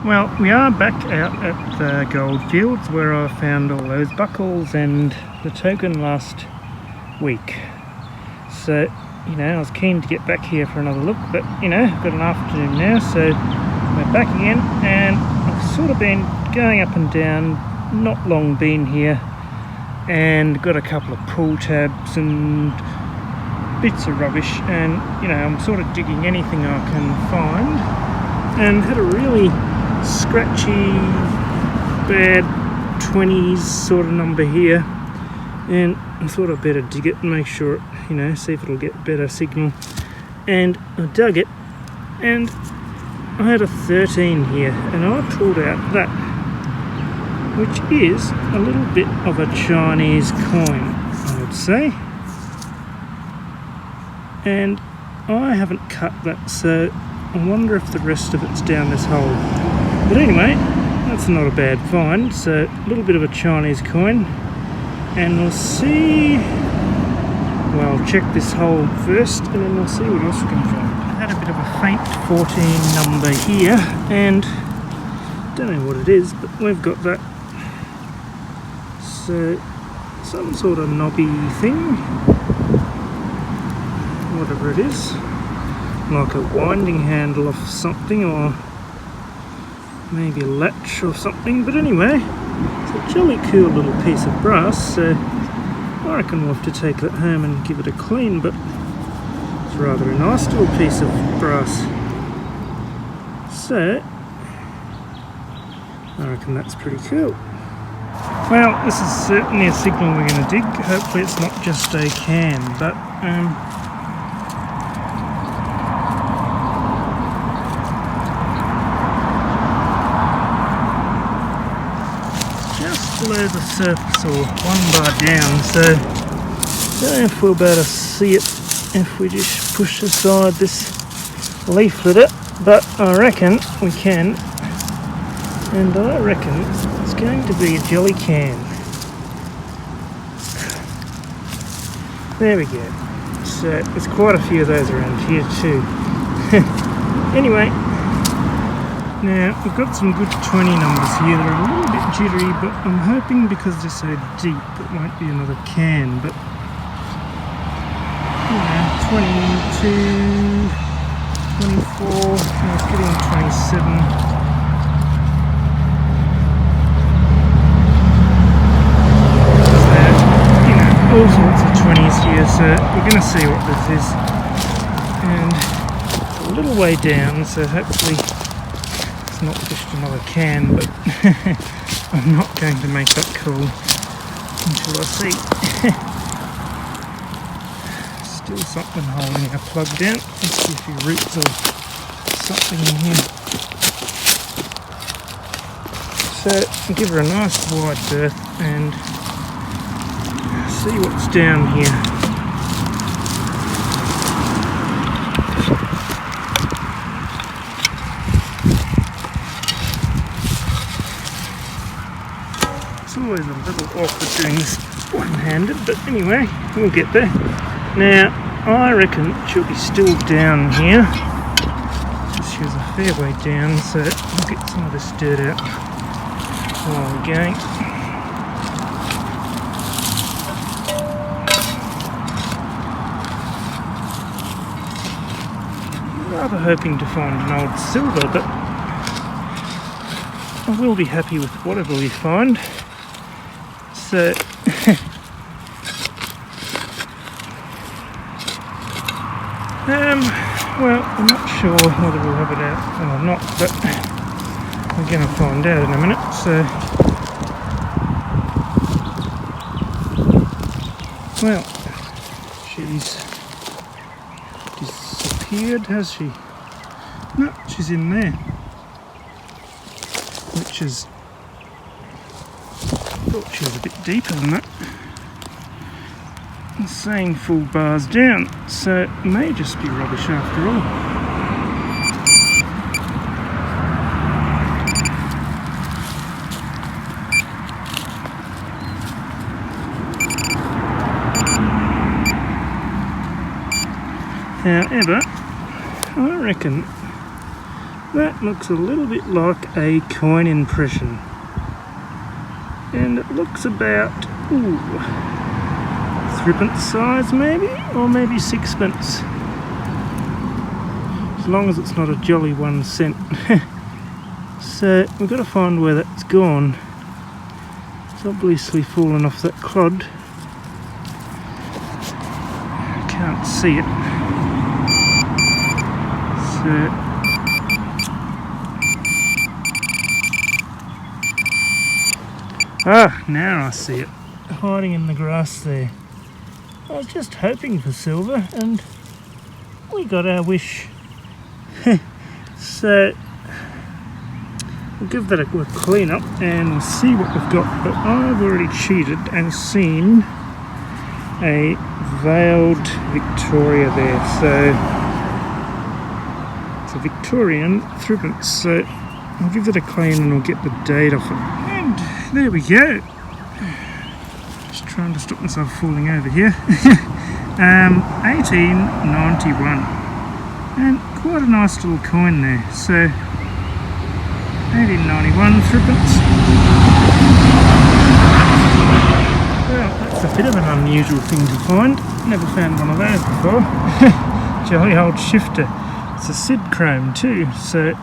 Well, we are back out at the Goldfields where I found all those buckles and the token last week. So, I was keen to get back here for another look, but, I've got an afternoon now, so we're back again, and I've sort of been going up and down, not long been here, and got a couple of pull tabs and bits of rubbish, and, I'm sort of digging anything I can find, and had a really scratchy, bad 20s sort of number here, and I thought I'd better dig it and make sure, see if it'll get better signal. And I dug it, and I had a 13 here, and I pulled out that, which is a little bit of a Chinese coin, I would say. And I haven't cut that, so I wonder if the rest of it's down this hole. But anyway, that's not a bad find. So a little bit of a Chinese coin, and we'll see. Well, I'll check this hole first, and then we'll see what else we can find. I had a bit of a faint 14 number here, and don't know what it is, but we've got that. So some sort of knobby thing, whatever it is, like a winding handle of something, or maybe a latch or something. But anyway, it's a jolly cool little piece of brass, so I reckon we'll have to take that home and give it a clean, but it's rather a nice little piece of brass. So I reckon that's pretty cool. Well, this is certainly a signal we're going to dig. Hopefully it's not just a can, but below the surface, or one bar down, so don't know if we'll be able to see it if we just push aside this leaflet, but I reckon we can, and I reckon it's going to be a jelly can. There we go. So there's quite a few of those around here too. Anyway, now we've got some good 20 numbers here. They're a little bit jittery, but I'm hoping because they're so deep it won't be another can. But 22, 24, it's getting 27. So, all sorts of 20s here. So we're going to see what this is, and it's a little way down. So hopefully not just another can, but I'm not going to make that call until I see. Still something holding a plug down. Let's see if your roots or something in here. So give her a nice wide berth and see what's down here. It's always a little awkward doing this one-handed, but anyway, we'll get there. Now, I reckon she'll be still down here. She was a fair way down, so we'll get some of this dirt out while we're going. Rather hoping to find an old silver, but I will be happy with whatever we find. So well, I'm not sure whether we'll have it out or not, but we're going to find out in a minute. So, well, she's disappeared, has she? No, she's in there, which is, I thought she was a bit deeper than that. It's saying full bars down, so it may just be rubbish after all. However, I reckon That looks a little bit like a coin impression. And it looks about, threepence size maybe, or maybe sixpence. As long as it's not a jolly 1 cent. So we've got to find where that's gone. It's obviously fallen off that clod. Can't see it. So now I see it, hiding in the grass there. I was just hoping for silver and we got our wish. So we'll give that a good clean up and we'll see what we've got. But I've already cheated and seen a veiled Victoria there. So it's a Victorian threepence. So I'll give it a clean and we'll get the date off it. And there we go. Just trying to stop myself falling over here. 1891. And quite a nice little coin there. So 1891 threepence. Well, that's a bit of an unusual thing to find. Never found one of those before. Jolly old shifter. It's a Sid chrome too. So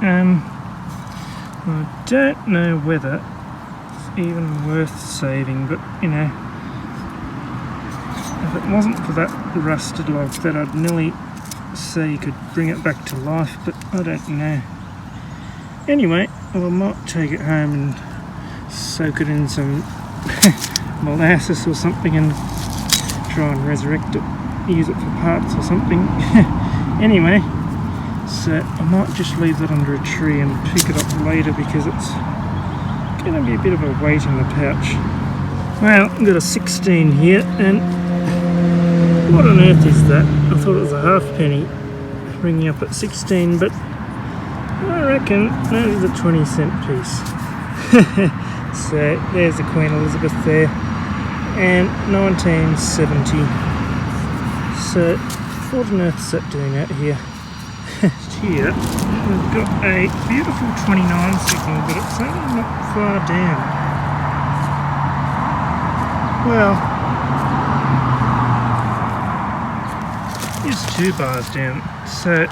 I don't know whether it's even worth saving, but you know, if it wasn't for that rusted like that, I'd nearly say you could bring it back to life, but I don't know. Anyway, well, I might take it home and soak it in some molasses or something and try and resurrect it, use it for parts or something. Anyway, so I might just leave that under a tree and pick it up later because it's going to be a bit of a weight in the pouch. Well, I've got a 16 here, and what on earth is that? I thought it was a halfpenny ringing up at 16, but I reckon that is a 20-cent piece. So there's the Queen Elizabeth there, and 1970. So what on earth is that doing out here? Here we've got a beautiful 29 signal, but it's only not far down. Well, it's 2 bars down. So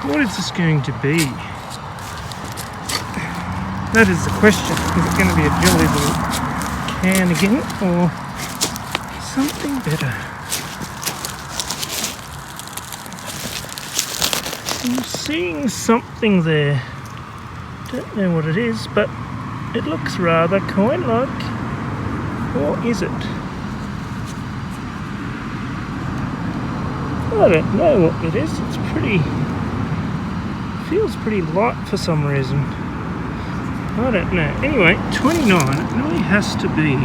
what is this going to be? That is the question. Is it going to be a jolly little can again, or something better? I'm seeing something there. Don't know what it is, but it looks rather coin-like. Or is it? I don't know what it is. It's pretty... feels pretty light for some reason. I don't know. Anyway, 29. It really has to be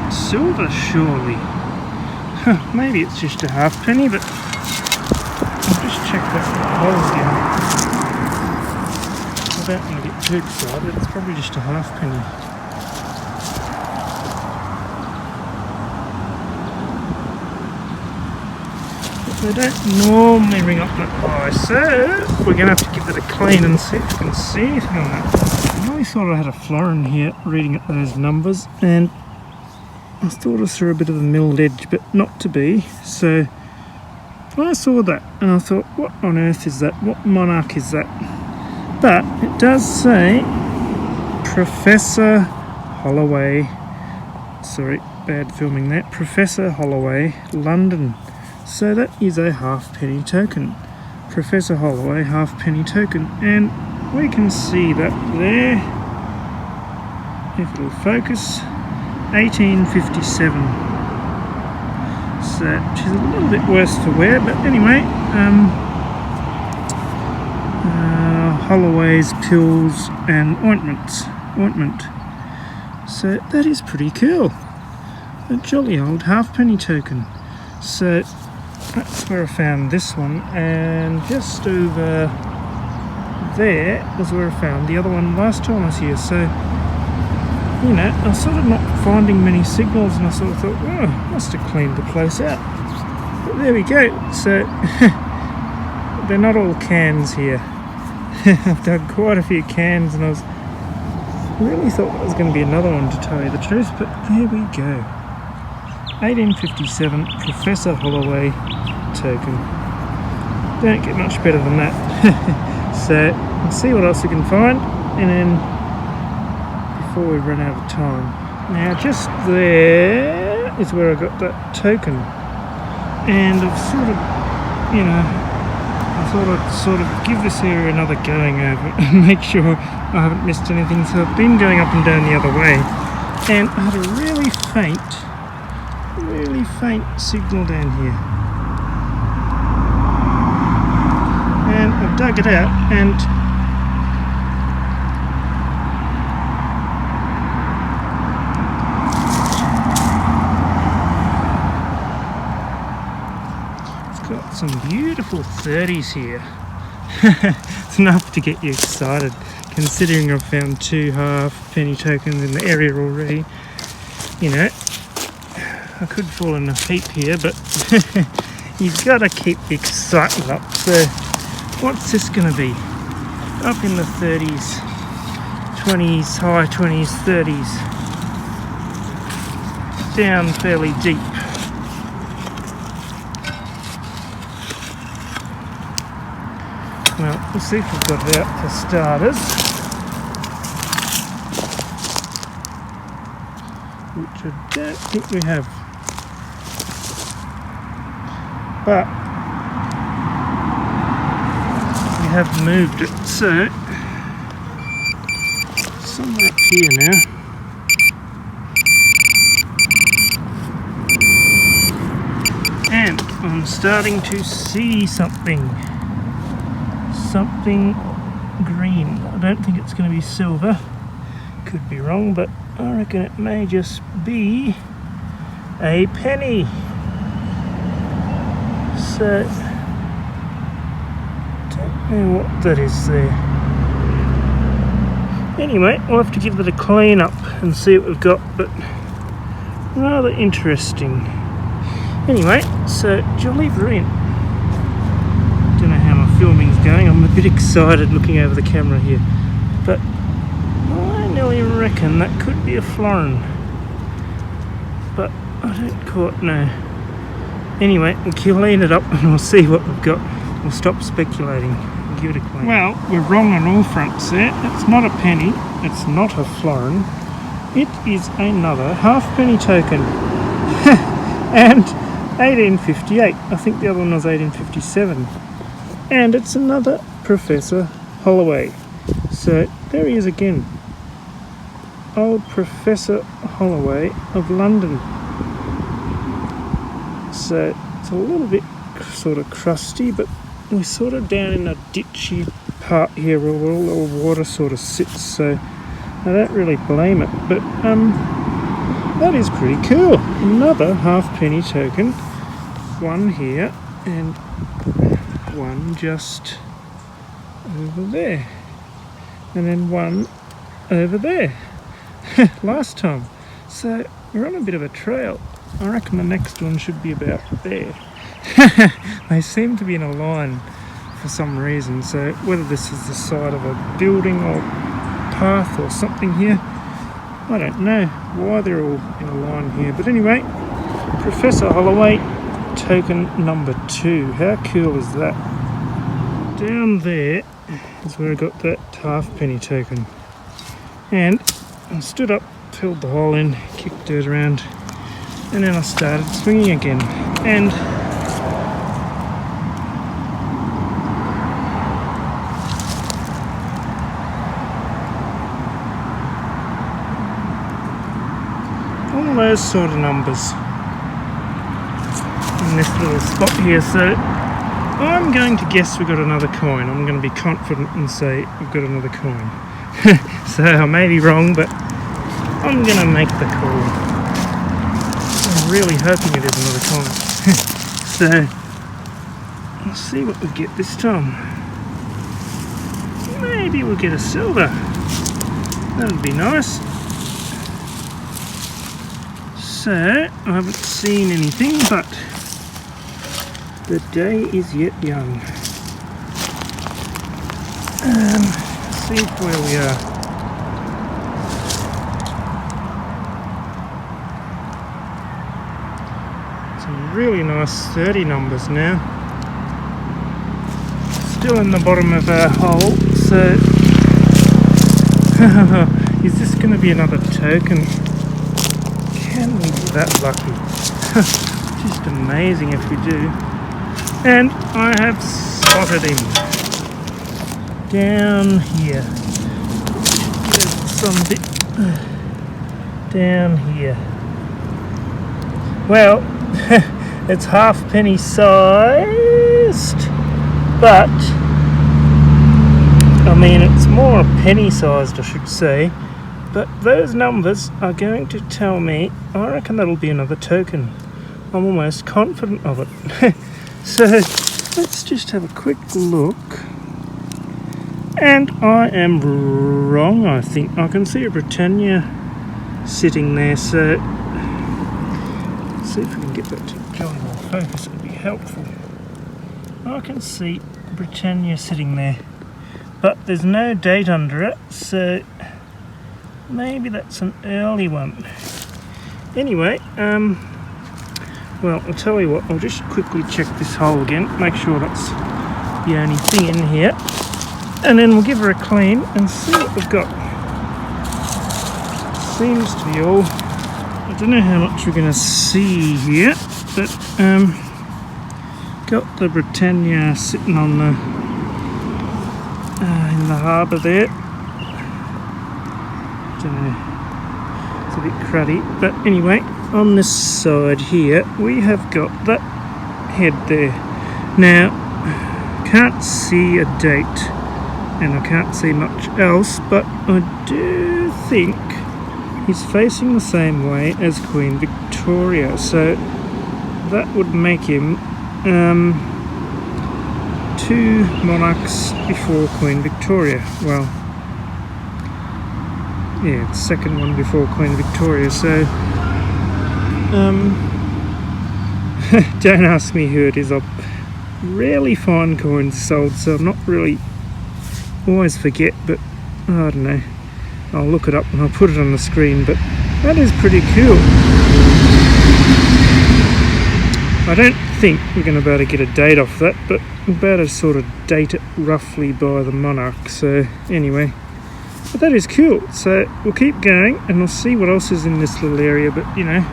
silver, surely. Maybe it's just a halfpenny, but I'll just check that hole again. I don't want to get too excited. It's probably just a halfpenny. They don't normally ring up that high, so we're going to have to give it a clean and see if we can see anything on that. I really thought I had a florin here reading up those numbers, and I thought I saw a bit of a milled edge, but not to be. So I saw that and I thought, what on earth is that? What monarch is that? But it does say Professor Holloway. Sorry, bad filming that. Professor Holloway, London. So that is a halfpenny token. Professor Holloway halfpenny token, and we can see that there, if it'll focus, 1857. So she's a little bit worse for wear, but anyway, Holloway's pills and ointment. So that is pretty cool. A jolly old halfpenny token. So that's where I found this one, and just over there was where I found the other one last time I was here. So, you know, I was sort of not finding many signals, and I sort of thought, oh, I must have cleaned the place out. But there we go. So they're not all cans here. I've dug quite a few cans and I really thought there was going to be another one, to tell you the truth, but there we go. 1857 Professor Holloway token. Don't get much better than that. So we'll see what else we can find, and then before we run out of time. Now just there is where I got that token, and I've sort of, you know, I thought I'd sort of give this area another going over and make sure I haven't missed anything. So I've been going up and down the other way, and I had a really faint signal down here, and I've dug it out, and it's got some beautiful 30s here. It's enough to get you excited, considering I've found 2 half-penny tokens in the area already. You know, I could fall in a heap here, but you've got to keep the excitement up. So what's this going to be? Up in the 30s, 20s, high 20s, 30s, down fairly deep. Well, we'll see if we've got it out for starters, which I don't think we have. But we have moved it, so somewhere up here now. And I'm starting to see something green. I don't think it's going to be silver, could be wrong, but I reckon it may just be a penny. So don't know what that is there. Anyway, we'll have to give it a clean up and see what we've got, but rather interesting. Anyway, so jolly brilliant. Don't know how my filming's going. I'm a bit excited looking over the camera here, but I nearly reckon that could be a florin, but I don't quite know. Anyway, we'll clean it up and we'll see what we've got. We'll stop speculating and give it a clean. Well, we're wrong on all fronts there. It's not a penny, it's not a florin, it is another halfpenny token. And 1858, I think the other one was 1857. And it's another Professor Holloway. So there he is again. Old Professor Holloway of London. So it's a little bit sort of crusty, but we're sort of down in a ditchy part here where all the water sort of sits, so I don't really blame it. But that is pretty cool. Another halfpenny token. One here and one just over there, and then one over there last time. So we're on a bit of a trail. I reckon the next one should be about there. They seem to be in a line for some reason, so whether this is the side of a building or path or something here, I don't know why they're all in a line here. But anyway, Professor Holloway token number 2. How cool is that? Down there is where I got that halfpenny token, and I stood up, filled the hole in, kicked dirt around, and then I started swinging again, and all those sort of numbers in this little spot here. So I'm going to guess we got another coin. I'm going to be confident and say we've got another coin. So I may be wrong, but I'm going to make the call. I'm really hoping it is another coin. So we'll see what we get this time. Maybe we'll get a silver. That would be nice. So I haven't seen anything, but the day is yet young. See where we are. Some really nice 30 numbers now. Still in the bottom of our hole, so is this going to be another token? Can we be that lucky? Just amazing if we do. And I have spotted him down here. There's some bit down here. Well, it's halfpenny sized, but I mean it's more penny sized, I should say. But those numbers are going to tell me, I reckon that'll be another token. I'm almost confident of it. So let's just have a quick look. And I am wrong, I think. I can see a Britannia sitting there, so let's see if we can get that to go in more focus, it would be helpful. I can see Britannia sitting there, but there's no date under it, so maybe that's an early one. Anyway, well, I'll tell you what, I'll just quickly check this hole again, make sure that's the only thing in here, and then we'll give her a clean and see what we've got. Seems to be all. I don't know how much we're going to see here, but got the Britannia sitting on the in the harbour there. Don't know, it's a bit cruddy, but anyway, on this side here we have got that head there. Now, can't see a date and I can't see much else, but I do think he's facing the same way as Queen Victoria, so that would make him 2 monarchs before Queen Victoria. Well, yeah, it's the second one before Queen Victoria, so don't ask me who it is. I rarely find coins sold, so I'm not really, always forget, but I don't know, I'll look it up and I'll put it on the screen. But that is pretty cool. I don't think we're going to be able to get a date off that, but we're about to sort of date it roughly by the monarch. So anyway, but that is cool. So we'll keep going and we'll see what else is in this little area. But you know,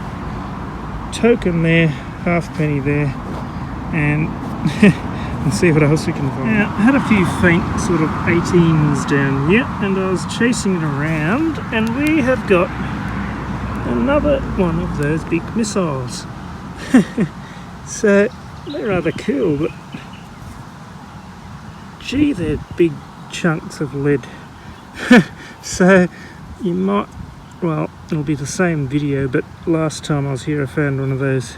token there, halfpenny there, and we'll see what else we can find. Now, I had a few faint sort of 18s down here, and I was chasing it around, and we have got another one of those big missiles. So they're rather cool, but gee, they're big chunks of lead. So you might, well, it'll be the same video, but last time I was here I found one of those.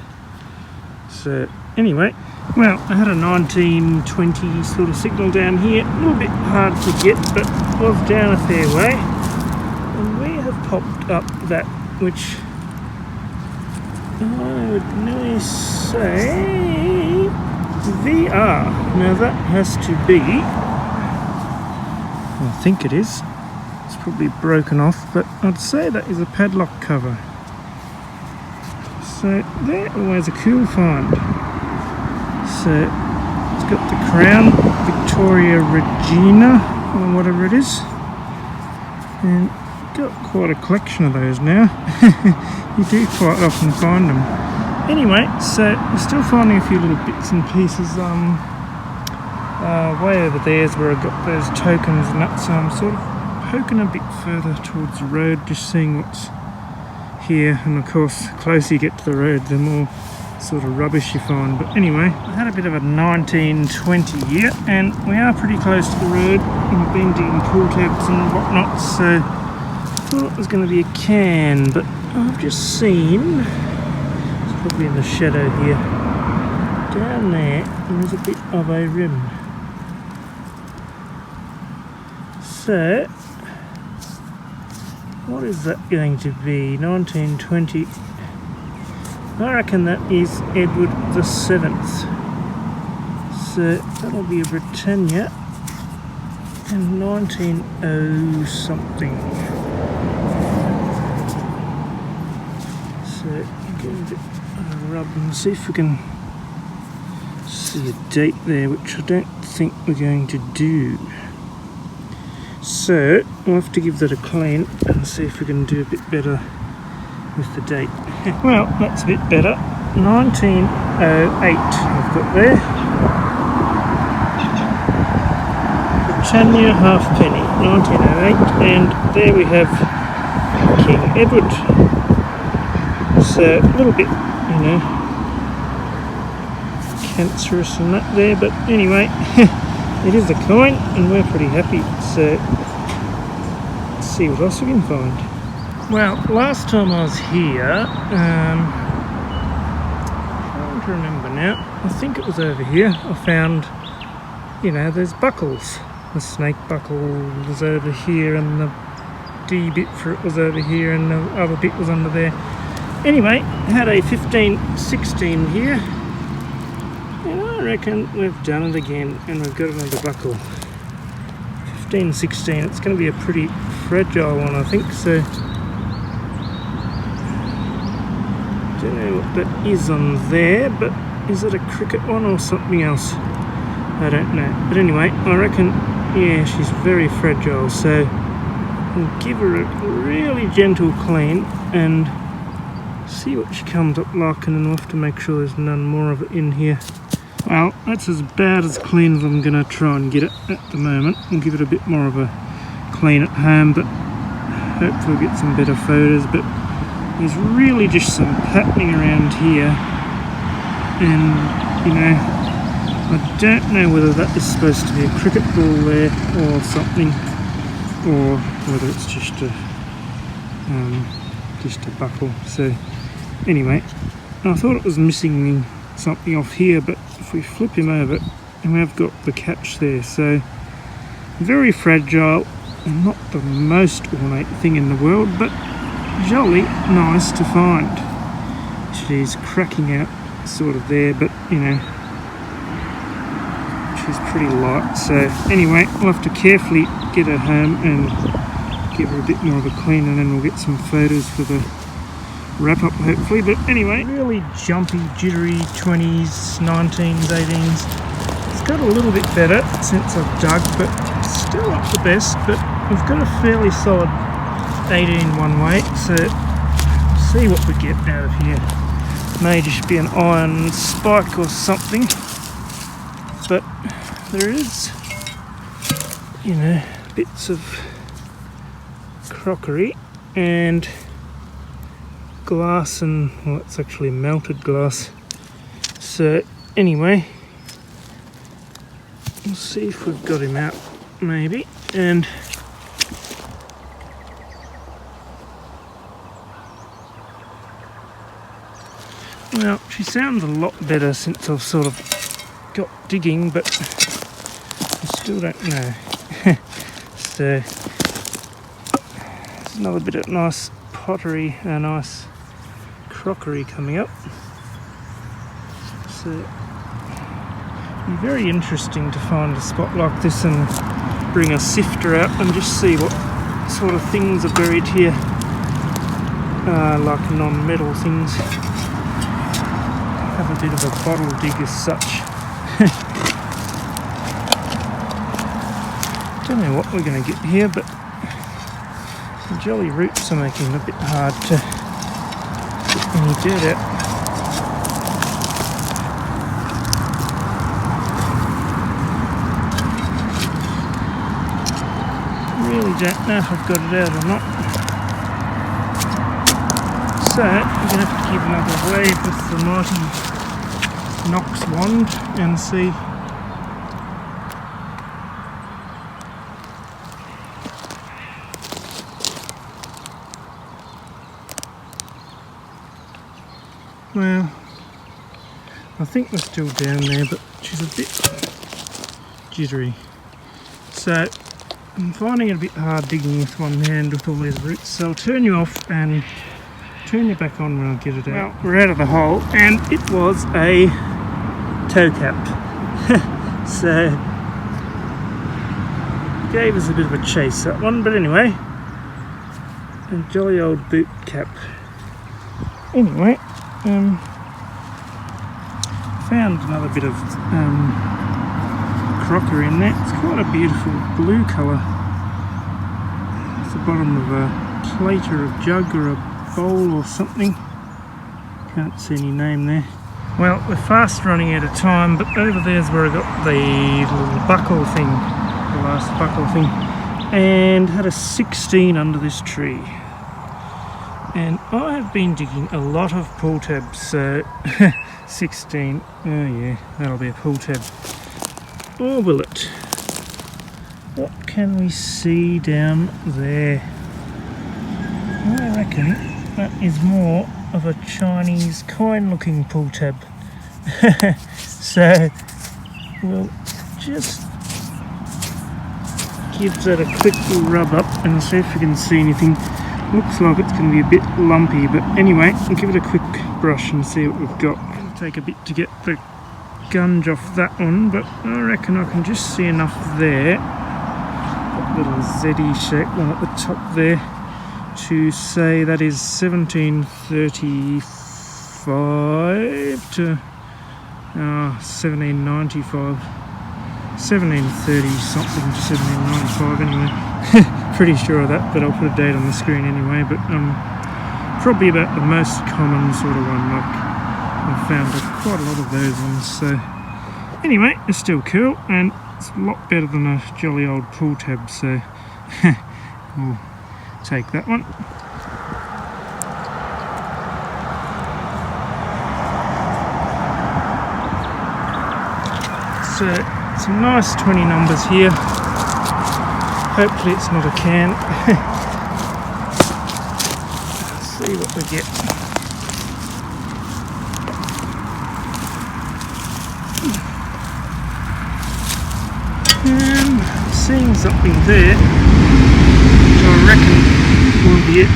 So anyway, well, I had a 1920 sort of signal down here, a little bit hard to get, but was down a fair way, and we have popped up that which I would nearly say VR. Now that has to be, I think it is, it's probably broken off, but I'd say that is a padlock cover. So they're always a cool find. So it's got the Crown Victoria Regina or whatever it is, and got quite a collection of those now. You do quite often find them. Anyway, so we're still finding a few little bits and pieces. Way over there is where I got those tokens and that, so I'm sort of poking a bit further towards the road, just seeing what's here. And of course, the closer you get to the road, the more sort of rubbish you find. But anyway, I had a bit of a 1920 here, and we are pretty close to the road, and we've been digging pool tabs and whatnot, so I thought it was going to be a can, but I've just seen, it's probably in the shadow here, down there, there's a bit of a rim. So, what is that going to be? 1920. I reckon that is Edward the 7th. So that'll be a Britannia. in 1900 something. So get a bit of a rub and see if we can see a date there, which I don't think we're going to do. So we'll have to give that a clean and see if we can do a bit better with the date. Well, that's a bit better. 1908 I've got there. Britannia halfpenny, 1908, and there we have King Edward. So a little bit, you know, cancerous and that there, but anyway, it is a coin and we're pretty happy. So let's see what else we can find. Well, last time I was here, trying to remember now, I think it was over here, I found, you know, those buckles. The snake buckle was over here and the D bit for it was over here and the other bit was under there. Anyway, had a 15-16 here, and I reckon we've done it again and we've got another buckle. 15-16, it's going to be a pretty fragile one, I think, so don't know what that is on there, but is it a cricket one or something else? I don't know, but anyway, I reckon, yeah, she's very fragile, so we'll give her a really gentle clean and see what she comes up like, and then we'll have to make sure there's none more of it in here. Well, that's as bad as clean as I'm going to try and get it at the moment. We'll give it a bit more of a clean at home, but hopefully we'll get some better photos. But there's really just some patterning around here, and you know, I don't know whether that is supposed to be a cricket ball there or something, or whether it's just a buckle. So anyway, I thought it was missing something off here, but if we flip him over, and we have got the catch there. So very fragile, and not the most ornate thing in the world, but jolly nice to find. She's cracking out sort of there, but you know, she's pretty light. So anyway, we'll have to carefully get her home and give her a bit more of a clean, and then we'll get some photos for the wrap up hopefully. But anyway, really jumpy, jittery 20s, 19s, 18s. It's got a little bit better since I've dug, but still not the best. But we've got a fairly solid 18 one way, so see what we get out of here. May just be an iron spike or something, but there is, you know, bits of crockery and glass, and well, it's actually melted glass. So anyway, we'll see if we've got him out maybe. And well, she sounds a lot better since I've sort of got digging, but I still don't know. So there's another bit of nice pottery and nice crockery coming up. So it'd be very interesting to find a spot like this and bring a sifter out and just see what sort of things are buried here, like non-metal things. Have a bit of a bottle dig as such. Don't know what we're going to get here, but the jolly roots are making it a bit hard to get any dirt out. Really don't know if I've got it out or not. So I'm going to have to give another wave with the mighty Knox wand and see. Well, I think we're still down there, but she's a bit jittery. So I'm finding it a bit hard digging with one hand with all these roots. So I'll turn you off and turn you back on when I get it out. Well, we're out of the hole, and it was a toe cap. So Gave us a bit of a chase, that one, but anyway. A jolly old boot cap. Anyway, found another bit of crocker in there. It's quite a beautiful blue colour. It's the bottom of a plate or a jug or a bowl or something. Can't see any name there. Well, we're fast running out of time, but over there's where I got the little buckle thing, the last buckle thing, and had a 16 under this tree. And I have been digging a lot of pull tabs, so 16, oh yeah, that'll be a pull tab. Or will it? What can we see down there? I reckon that is more of a Chinese coin looking pull tab. So we'll just give that a quick rub up and see if we can see anything. Looks like it's going to be a bit lumpy, but anyway, we'll give it a quick brush and see what we've got. It'll take a bit to get the gunge off that one, but I reckon I can just see enough there, that little Z-y shaped one at the top there, to say that is 1735 to 1795, 1730 something to 1795 anyway. Pretty sure of that, but I'll put a date on the screen anyway. But probably about the most common sort of one. Like I've found quite a lot of those ones. So anyway, it's still cool, and it's a lot better than a jolly old pull tab. So we'll take that one. So some nice 20 numbers here. Hopefully it's not a can. Let's see what we get. Seeing something there, which I reckon will be it.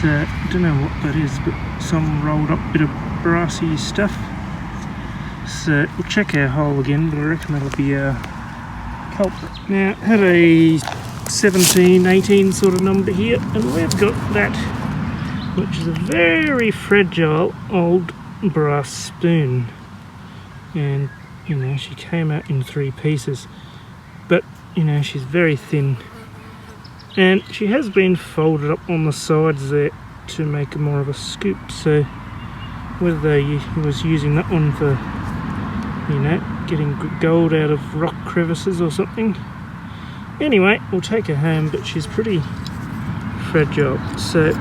So I don't know what that is, but some rolled up bit of brassy stuff. So we'll check our hole again, but I reckon that'll be a culprit. Now, had a 17, 18 sort of number here, and we've got that, which is a very fragile old brass spoon. And, you know, she came out in 3 pieces, but, you know, she's very thin. And she has been folded up on the sides there to make more of a scoop, so whether he was using that one for, you know, getting gold out of rock crevices or something. Anyway, we'll take her home, but she's pretty fragile. So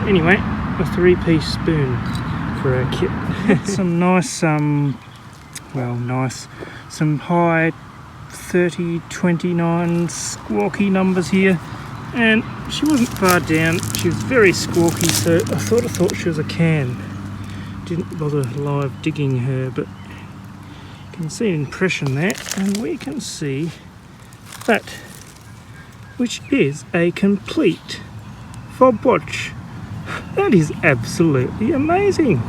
anyway, a 3-piece spoon for our kit. Some nice, some high 30, 29 squawky numbers here, and she wasn't far down. She was very squawky, so I thought she was a can. Didn't bother live digging her, but you can see an impression there, and we can see that, which is a complete fob watch. That is absolutely amazing.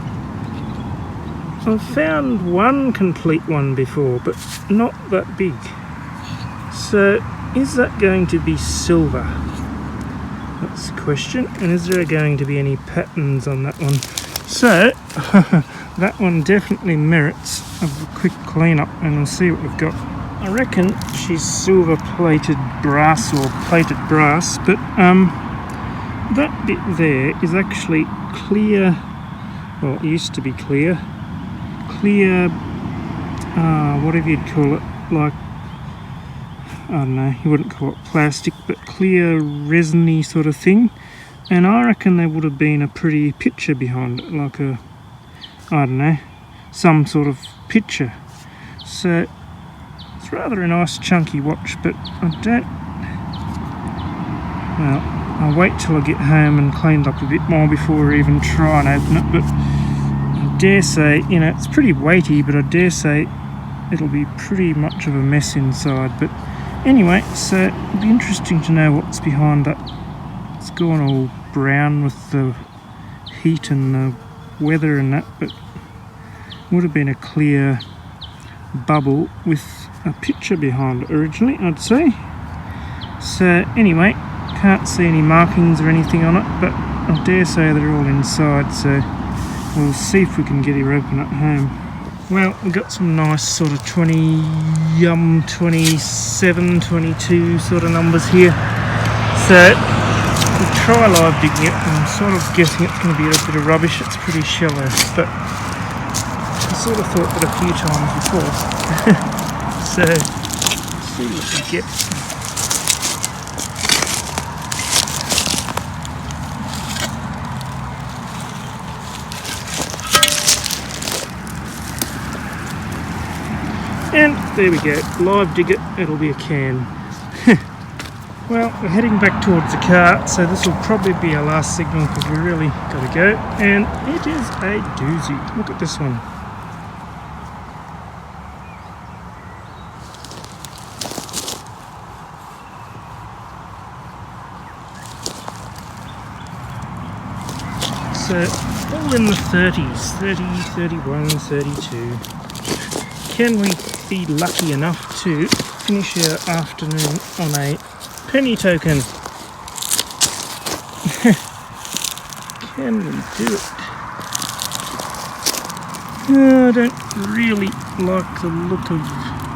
I've found one complete one before, but not that big. So is that going to be silver? That's the question. And is there going to be any patterns on that one? So that one definitely merits a quick clean up, and we'll see what we've got. I reckon she's silver plated brass or plated brass, but that bit there is actually clear. Well, it used to be clear, whatever you'd call it, like, I don't know, you wouldn't call it plastic, but clear resiny sort of thing. And I reckon there would have been a pretty picture behind it, like a, I don't know, some sort of picture. So it's rather a nice chunky watch, but I'll wait till I get home and cleaned up a bit more before I even try and open it. But I dare say, you know, it's pretty weighty, but I dare say it'll be pretty much of a mess inside. But anyway, so it'll be interesting to know what's behind that. It's gone all brown with the heat and the weather and that, but would have been a clear bubble with a picture behind it originally, I'd say. So anyway, can't see any markings or anything on it, but I dare say they're all inside, so we'll see if we can get her open at home. Well, we've got some nice sort of 27, 22 sort of numbers here. So we'll try live digging it. I'm sort of guessing it's going to be a bit of rubbish. It's pretty shallow, but I sort of thought that a few times before. So let's see what we get. And there we go, live dig it, it'll be a can. Well, we're heading back towards the car, so this will probably be our last signal because we really got to go. And it is a doozy. Look at this one. So, all in the 30s, 30, 31, 32. Can we be lucky enough to finish our afternoon on a penny token? Can we do it? I don't really like the look of...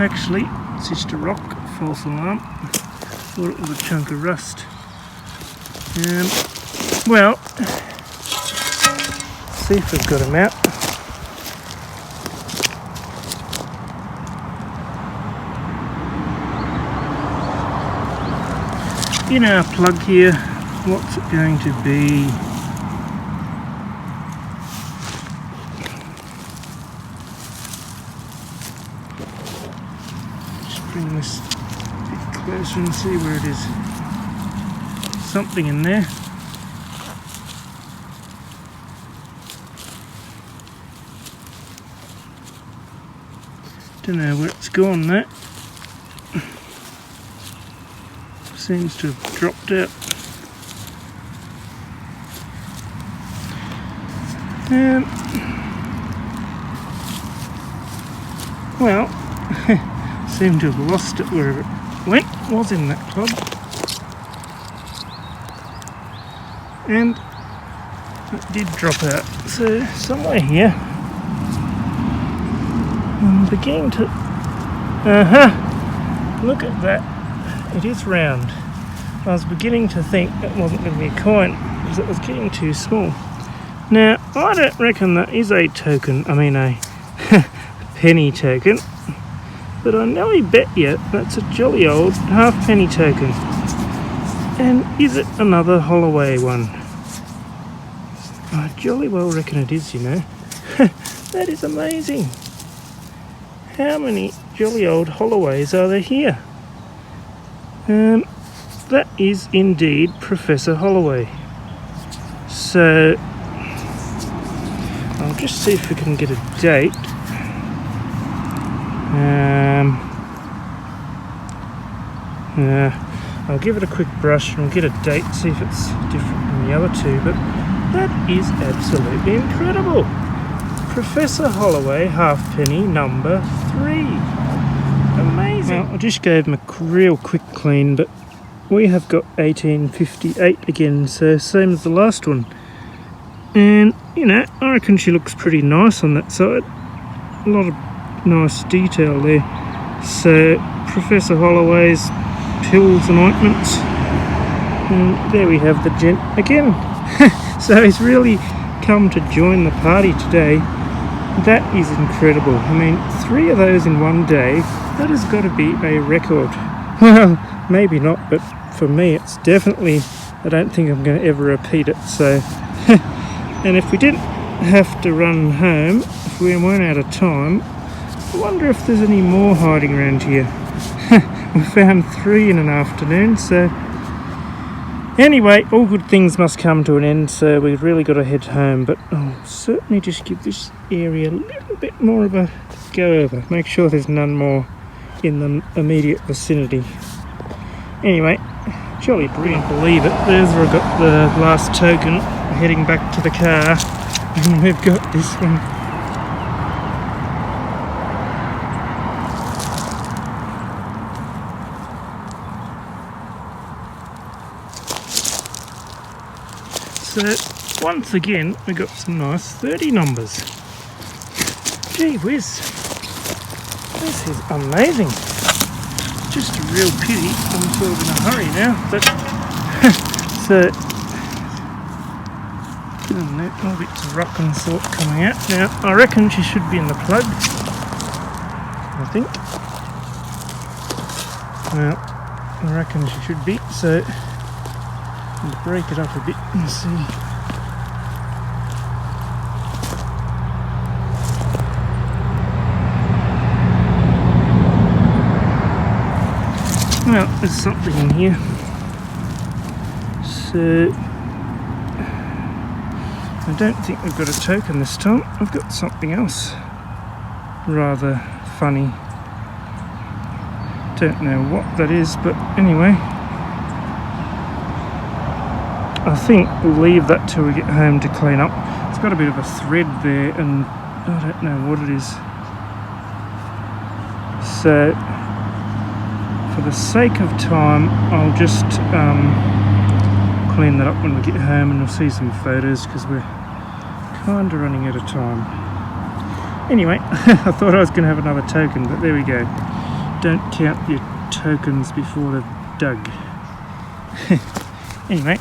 Actually, it's just a rock, false alarm. Thought it was a chunk of rust. Well, see if we've got him out. In our plug here, what's it going to be? Just bring this a bit closer and see where it is. Something in there. Don't know where it's gone though. Seems to have dropped out. Well, seem to have lost it wherever it went. Was in that club, and it did drop out. So somewhere here, I'm beginning to. Look at that. It is round. I was beginning to think it wasn't going to be a coin because it was getting too small. Now, I don't reckon that is a token, I mean a penny token, but I nearly bet you that's a jolly old halfpenny token. And is it another Holloway one? I jolly well reckon it is, you know. That is amazing. How many jolly old Holloways are there here? That is indeed Professor Holloway. So I'll just see if we can get a date. I'll give it a quick brush and we'll get a date, see if it's different from the other two, but that is absolutely incredible. Professor Holloway halfpenny number 3. Amazing. Well, I just gave him a real quick clean, but we have got 1858 again, so same as the last one. And, you know, I reckon she looks pretty nice on that side. A lot of nice detail there. So, Professor Holloway's pills and ointments. And there we have the gent again. So he's really come to join the party today. That is incredible. I mean, 3 of those in one day, that has got to be a record. Well, maybe not, but for me it's definitely, I don't think I'm going to ever repeat it. So, and if we didn't have to run home, if we weren't out of time, I wonder if there's any more hiding around here. We found 3 in an afternoon, so anyway, all good things must come to an end, so we've really got to head home, but I'll certainly just give this area a little bit more of a go over. Make sure there's none more in the immediate vicinity. Anyway, jolly brilliant, believe it. There's where I got the last token, heading back to the car, and we've got this one. So once again we got some nice 30 numbers. Gee whiz, this is amazing. Just a real pity I'm sort of in a hurry now, but so little bits of rock and salt coming out. Now I reckon she should be in the plug, I think. Well, I reckon she should be, so I'll break it up a bit and see. Well, there's something in here. So I don't think we've got a token this time. I've got something else rather funny. Don't know what that is, but anyway, I think we'll leave that till we get home to clean up. It's got a bit of a thread there and I don't know what it is. So for the sake of time, I'll just clean that up when we get home, and we'll see some photos because we're kind of running out of time. Anyway, I thought I was going to have another token, but there we go. Don't count your tokens before they're dug. Anyway,